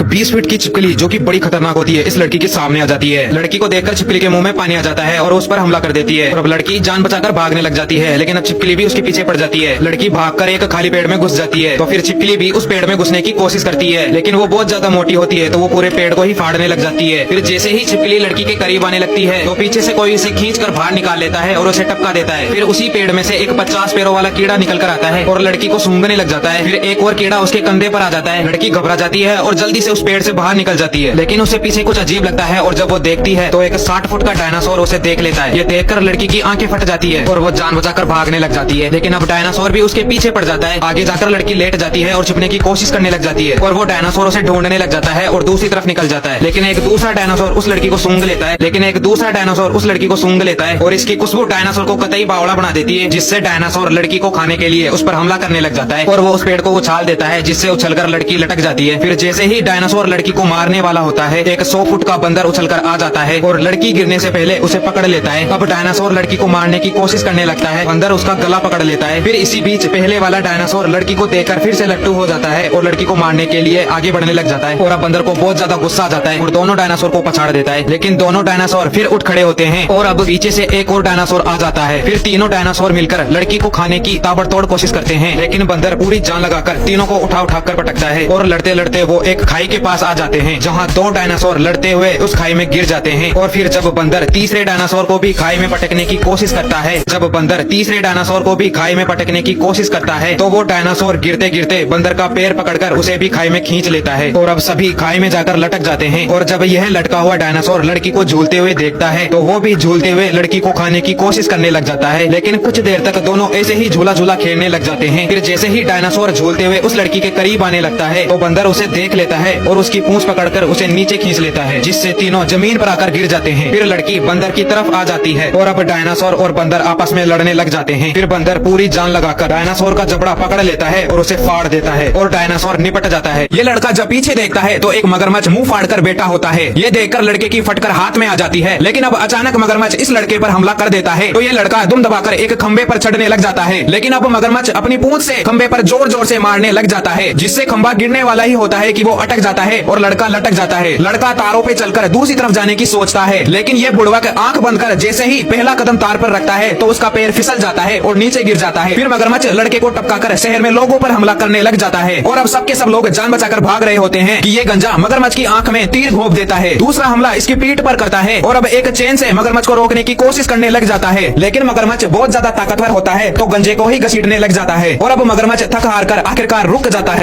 20 feet की छिपकली जो कि बड़ी खतरनाक होती है इस लड़की के सामने आ जाती है। लड़की को देखकर छिपकली के मुंह में पानी आ जाता है और उस पर हमला कर देती है। और अब लड़की जान बचाकर भागने लग जाती है, लेकिन अब छिपकली भी उसके पीछे पड़ जाती है। लड़की भागकर एक खाली पेड़ में घुस जाती है, तो फिर छिपकली भी उस पेड़ में घुसने की कोशिश करती है, लेकिन वो बहुत ज्यादा मोटी होती है तो वो पूरे पेड़ को ही फाड़ने लग जाती है। फिर जैसे ही छिपकली लड़की के करीब आने लगती है तो पीछे से कोई उसे खींच कर बाहर निकाल लेता है और उसे टपका देता है। फिर उसी पेड़ में से एक 50 पैरों वाला कीड़ा निकल कर आता है और लड़की को सूंघने लग जाता है। फिर एक और कीड़ा उसके कंधे पर आ जाता है। लड़की घबरा जाती है और जल्दी से उस पेड़ से बाहर निकल जाती है, लेकिन उसे पीछे कुछ अजीब लगता है और जब वो देखती है तो एक 60 फुट का डायनासोर उसे देख लेता है। ये देखकर लड़की की आंखें फट जाती है और वो जान बचाकर भागने लग जाती है, लेकिन अब डायनासोर भी उसके पीछे पड़ जाता है। आगे जाकर लड़की लेट जाती है और छुपने की कोशिश करने लग जाती है और वो डायनासोर उसे ढूंढने लग जाता है और दूसरी तरफ निकल जाता है। लेकिन एक दूसरा डायनासोर उस लड़की को सूंघ लेता है और इसकी खुशबू डायनासोर को कतई बावड़ा बना देती है, जिससे डायनासोर लड़की को खाने के लिए उस पर हमला करने लग जाता है और वो उस पेड़ को उछाल देता है, जिससे उछलकर लड़की लटक जाती है। फिर जैसे ही डायनासोर लड़की को मारने वाला होता है एक 100 फुट का बंदर उछलकर आ जाता है और लड़की गिरने से पहले उसे पकड़ लेता है। अब डायनासोर लड़की को मारने की कोशिश करने लगता है, बंदर उसका गला पकड़ लेता है। फिर इसी बीच पहले वाला डायनासोर लड़की को देखकर फिर से लट्टू हो जाता है और लड़की को मारने के लिए आगे बढ़ने लग जाता है और अब बंदर को बहुत ज्यादा गुस्सा आ जाता है और दोनों डायनासोर को पछाड़ देता है। लेकिन दोनों डायनासोर फिर उठ खड़े होते हैं और अब पीछे से एक और डायनासोर आ जाता है। फिर तीनों डायनासोर मिलकर लड़की को खाने की ताबड़तोड़ कोशिश करते हैं, लेकिन बंदर पूरी जान लगाकर तीनों को उठा कर पटकता है और लड़ते लड़ते वो एक खाई के पास आ जाते हैं, जहाँ दो डायनासोर लड़ते हुए उस खाई में गिर जाते हैं। और फिर जब बंदर तीसरे डायनासोर को भी खाई में पटकने की कोशिश करता है तो वो डायनासोर गिरते गिरते बंदर का पैर पकड़कर उसे भी खाई में खींच लेता है और अब सभी खाई में जाकर लटक जाते हैं। और जब यह लटका हुआ डायनासोर लड़की को झूलते हुए देखता है तो वो भी झूलते हुए लड़की को खाने की कोशिश करने लग जाता है, लेकिन कुछ देर तक दोनों ऐसे ही झूला झूला खेलने लग जाते हैं। फिर जैसे ही डायनासोर झूलते हुए उस लड़की के करीब आने लगता है तो बंदर उसे देख लेता है और उसकी पूंछ पकड़कर उसे नीचे खींच लेता है, जिससे तीनों जमीन पर आकर गिर जाते हैं। फिर लड़की बंदर की तरफ आ जाती है और अब डायनासोर और बंदर आपस में लड़ने लग जाते हैं। फिर बंदर पूरी जान लगाकर डायनासोर का जबड़ा पकड़ लेता है और उसे फाड़ देता है और डायनासोर निपट जाता है। ये लड़का जब पीछे देखता है तो एक मगरमच्छ मुंह फाड़कर बैठा होता है। ये देखकर लड़के की फटकर हाथ में आ जाती है, लेकिन अब अचानक मगरमच्छ इस लड़के पर हमला कर देता है तो ये लड़का दुम दबाकर एक खंबे पर चढ़ने लग जाता है, लेकिन अब मगरमच्छ अपनी पूंछ से खंबे पर जोर जोर से मारने लग जाता है, जिससे खंबा गिरने वाला ही होता है कि वो अटक जाता है और लड़का लटक जाता है। लड़का तारों पे चलकर दूसरी तरफ जाने की सोचता है, लेकिन ये बुड़वक आंख बंद कर जैसे ही पहला कदम तार पर रखता है तो उसका पैर फिसल जाता है और नीचे गिर जाता है। फिर मगरमच्छ लड़के को टपकाकर शहर में लोगों पर हमला करने लग जाता है और अब सबके सब लोग जान बचाकर भाग रहे होते हैं कि ये गंजा मगरमच्छ की आंख में तीर घोंप देता है। दूसरा हमला इसकी पीठ पर करता है और अब एक चेन से मगरमच्छ को रोकने की कोशिश करने लग जाता है, लेकिन मगरमच्छ बहुत ज्यादा ताकतवर होता है तो गंजे को ही घसीटने लग जाता है और अब मगरमच्छ थक हार कर आखिरकार रुक जाता है।